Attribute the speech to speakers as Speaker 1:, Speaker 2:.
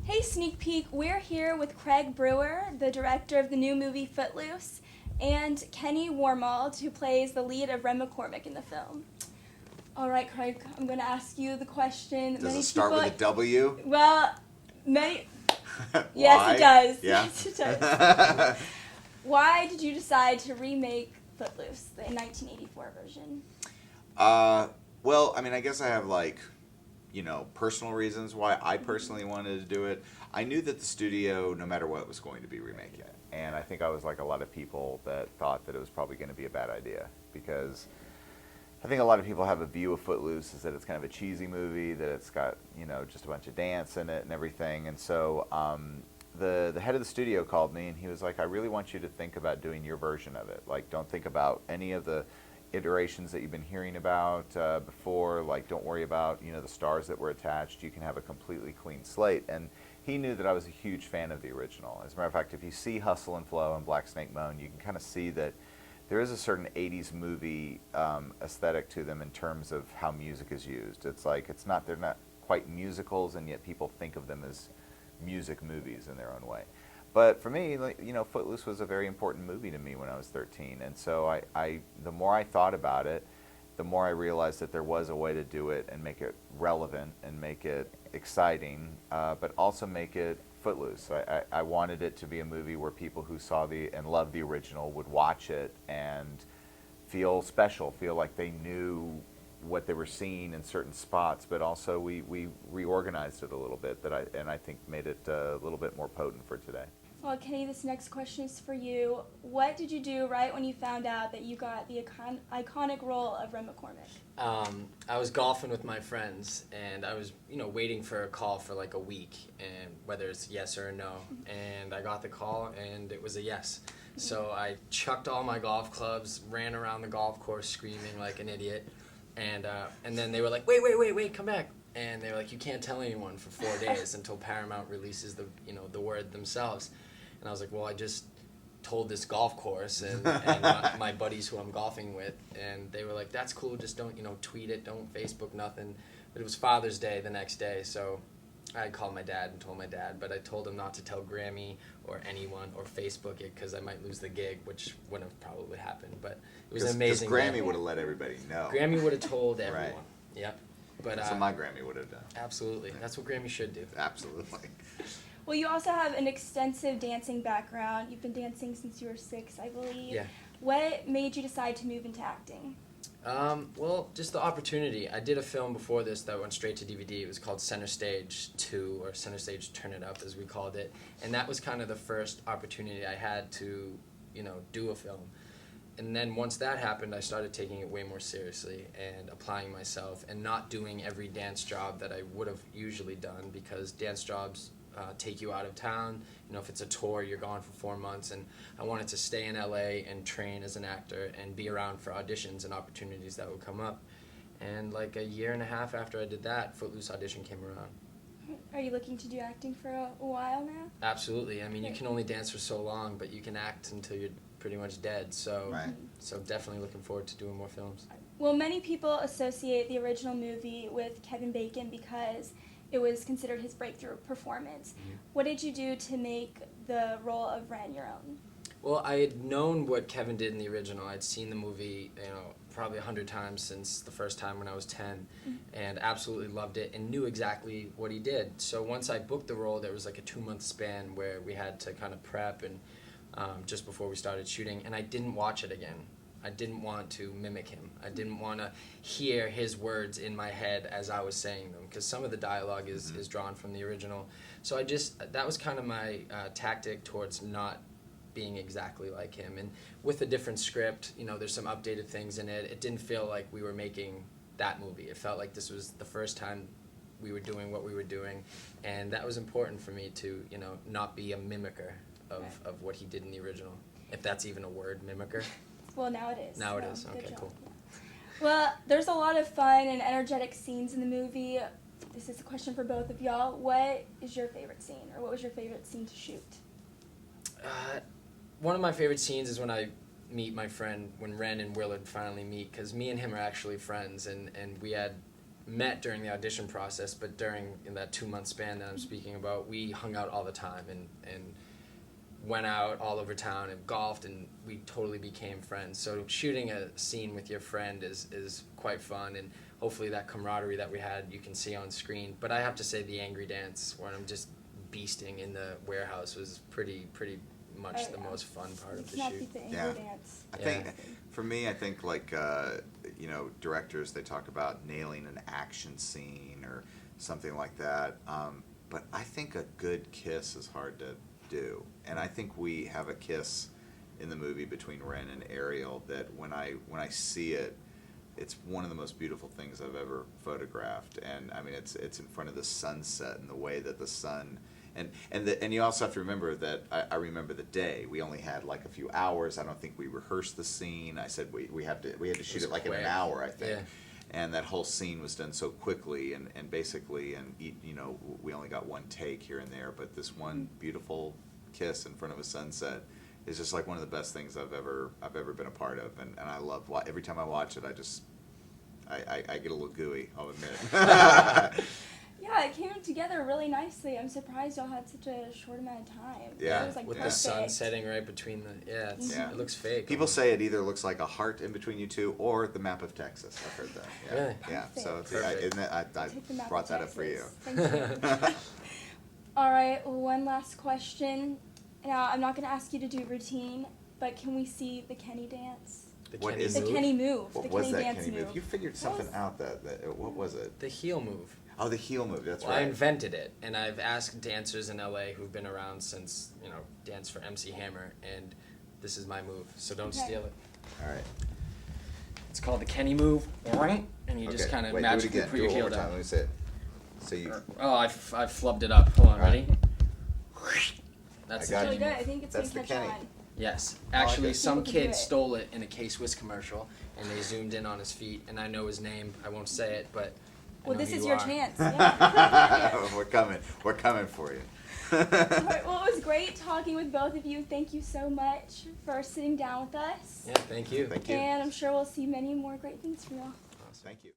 Speaker 1: Hey, Sneak Peek, we're here with Craig Brewer, the director of the new movie Footloose, and Kenny Wormald, who plays the lead of Ren McCormick in the film. All right, Craig, I'm going to ask you the question.
Speaker 2: Does it start with a W?
Speaker 1: Well, many...
Speaker 2: Why?
Speaker 1: Yes, it does.
Speaker 2: Yeah.
Speaker 1: Yes, it does. Why did you decide to remake Footloose, the 1984 version?
Speaker 2: Well, I mean, I guess I have personal reasons why I personally wanted to do it. I knew that the studio, no matter what, was going to be remaking it. And I think I was like a lot of people that thought that it was probably going to be a bad idea, because I think a lot of people have a view of Footloose is that it's kind of a cheesy movie, that it's got, just a bunch of dance in it and everything. And so the head of the studio called me and he was like, I really want you to think about doing your version of it. Like, don't think about any of the iterations that you've been hearing about before. Like, don't worry about the stars that were attached. You can have a completely clean slate. And he knew that I was a huge fan of the original. As a matter of fact, if you see Hustle and Flow and Black Snake Moan, you can kind of see that there is a certain 80s movie aesthetic to them in terms of how music is used. It's like they're not quite musicals, and yet people think of them as music movies in their own way. But for me, Footloose was a very important movie to me when I was 13, and so the more I thought about it, the more I realized that there was a way to do it and make it relevant and make it exciting, but also make it Footloose. I wanted it to be a movie where people who saw and loved the original would watch it and feel special, feel like they knew what they were seeing in certain spots, but also we reorganized it a little bit and I think made it a little bit more potent for today.
Speaker 1: Well, Kenny, this next question is for you. What did you do right when you found out that you got the iconic role of Ren McCormick?
Speaker 3: I was golfing with my friends, and I was, waiting for a call for like a week, and whether it's yes or a no. And I got the call, and it was a yes. So I chucked all my golf clubs, ran around the golf course screaming like an idiot, and then they were like, wait, come back. And they were like, you can't tell anyone for 4 days until Paramount releases the word themselves. And I was like, well, I just told this golf course and my buddies who I'm golfing with, and they were like, that's cool, just don't tweet it, don't Facebook nothing. But it was Father's Day the next day, so I called my dad and told my dad, but I told him not to tell Grammy or anyone or Facebook it because I might lose the gig, which wouldn't have probably happened. But it was an amazing.
Speaker 2: Because Grammy would have let everybody know.
Speaker 3: Grammy would have told everyone.
Speaker 2: Right.
Speaker 3: Yep. But
Speaker 2: that's what my Grammy would have done.
Speaker 3: Absolutely. That's what Grammy should do.
Speaker 2: Absolutely.
Speaker 1: Well, you also have an extensive dancing background. You've been dancing since you were 6, I believe.
Speaker 3: Yeah.
Speaker 1: What made you decide to move into acting?
Speaker 3: Well, just the opportunity. I did a film before this that went straight to DVD. It was called Center Stage 2, or Center Stage Turn It Up, as we called it. And that was kind of the first opportunity I had to, do a film. And then once that happened, I started taking it way more seriously and applying myself and not doing every dance job that I would have usually done, because dance jobs take you out of town. If it's a tour, you're gone for 4 months, and I wanted to stay in LA and train as an actor and be around for auditions and opportunities that would come up. And like a year and a half after I did that, Footloose audition came around.
Speaker 1: Are you looking to do acting for a while now?
Speaker 3: Absolutely. I mean, you can only dance for so long, but you can act until you're pretty much dead. So,
Speaker 2: right.
Speaker 3: So definitely looking forward to doing more films.
Speaker 1: Well, many people associate the original movie with Kevin Bacon because it was considered his breakthrough performance. Mm-hmm. What did you do to make the role of Ren your own?
Speaker 3: Well, I had known what Kevin did in the original. I'd seen the movie, probably 100 times since the first time when I was 10, and absolutely loved it and knew exactly what he did. So once I booked the role, there was like a 2-month span where we had to kind of prep and just before we started shooting, and I didn't watch it again. I didn't want to mimic him. I didn't want to hear his words in my head as I was saying them, because some of the dialogue is drawn from the original. So that was kind of my tactic towards not being exactly like him. And with a different script, there's some updated things in it. It didn't feel like we were making that movie. It felt like this was the first time we were doing what we were doing, and that was important for me to, not be a mimicker of what he did in the original, if that's even a word, mimicker.
Speaker 1: Well, now it is.
Speaker 3: Now it is. Okay, cool.
Speaker 1: Well, there's a lot of fun and energetic scenes in the movie. This is a question for both of y'all. What is your favorite scene, or what was your favorite scene to shoot?
Speaker 3: One of my favorite scenes is when I meet my friend, when Ren and Willard finally meet, because me and him are actually friends, and we had met during the audition process, but in that 2-month span that I'm speaking about, we hung out all the time and went out all over town and golfed, and we totally became friends. So shooting a scene with your friend is quite fun, and hopefully that camaraderie that we had you can see on screen. But I have to say the angry dance when I'm just beasting in the warehouse was pretty much the most fun part of the shoot.
Speaker 1: Beat the angry dance.
Speaker 2: I think for me, I think like directors, they talk about nailing an action scene or something like that. But I think a good kiss is hard to do, and I think we have a kiss in the movie between Ren and Ariel that when I see it, it's one of the most beautiful things I've ever photographed. And I mean, it's in front of the sunset and the way that the sun. And you also have to remember that I remember the day. We only had like a few hours. I don't think we rehearsed the scene. I said we had to shoot it like in an hour, I think.
Speaker 3: Yeah.
Speaker 2: And that whole scene was done so quickly and basically, we only got one take here and there. But this one beautiful kiss in front of a sunset is just like one of the best things I've ever been a part of. And I love every time I watch it. I get a little gooey, I'll admit.
Speaker 1: Yeah, it came together really nicely. I'm surprised y'all had such a short amount of time.
Speaker 2: Yeah.
Speaker 1: It was, like,
Speaker 3: With
Speaker 1: perfect.
Speaker 3: the sun setting right between it looks fake.
Speaker 2: People say it either looks like a heart in between you two or the map of Texas. I've heard that. Yeah.
Speaker 3: Really?
Speaker 2: Yeah. So
Speaker 3: Perfect.
Speaker 2: I
Speaker 1: Take the map
Speaker 2: brought
Speaker 1: of
Speaker 2: that up for you.
Speaker 1: Texas. Thank you. All right, one last question. Now, I'm not going to ask you to do routine, but can we see the Kenny dance?
Speaker 2: What is
Speaker 1: The
Speaker 2: it?
Speaker 1: Kenny move.
Speaker 2: What
Speaker 1: the
Speaker 2: was
Speaker 1: Kenny
Speaker 2: that
Speaker 1: dance
Speaker 2: Kenny move?
Speaker 1: move.
Speaker 2: You figured something out. What was it?
Speaker 3: The heel move.
Speaker 2: Oh, the heel move. That's
Speaker 3: Well,
Speaker 2: right.
Speaker 3: I invented it, and I've asked dancers in LA who've been around since, Dance for MC Hammer, and this is my move, so don't steal it.
Speaker 2: All right.
Speaker 3: It's called the Kenny move, and you just kind of magically put your heel down.
Speaker 2: Let me see it. So you.
Speaker 3: Oh, I flubbed it up. Hold on, ready? That's
Speaker 2: I got
Speaker 3: the
Speaker 1: Really
Speaker 3: Kenny
Speaker 1: good.
Speaker 3: move.
Speaker 1: I think it's
Speaker 2: That's
Speaker 1: going
Speaker 2: the
Speaker 1: to catch
Speaker 2: Kenny.
Speaker 1: on.
Speaker 3: Yes.
Speaker 2: I like
Speaker 3: Actually,
Speaker 2: it.
Speaker 3: some
Speaker 1: People can do
Speaker 3: kid
Speaker 1: it.
Speaker 3: stole it in a K-Swiss commercial, and they zoomed in on his feet, and I know his name. I won't say it, but I
Speaker 1: Well,
Speaker 3: know
Speaker 1: this
Speaker 3: who
Speaker 1: is
Speaker 3: you
Speaker 1: your
Speaker 3: are.
Speaker 1: chance. Yeah.
Speaker 2: We're coming. We're coming for you.
Speaker 1: All right, well, it was great talking with both of you. Thank you so much for sitting down with us.
Speaker 3: Yeah, thank you.
Speaker 2: Thank you.
Speaker 1: And I'm sure we'll see many more great things from y'all.
Speaker 2: Thank you.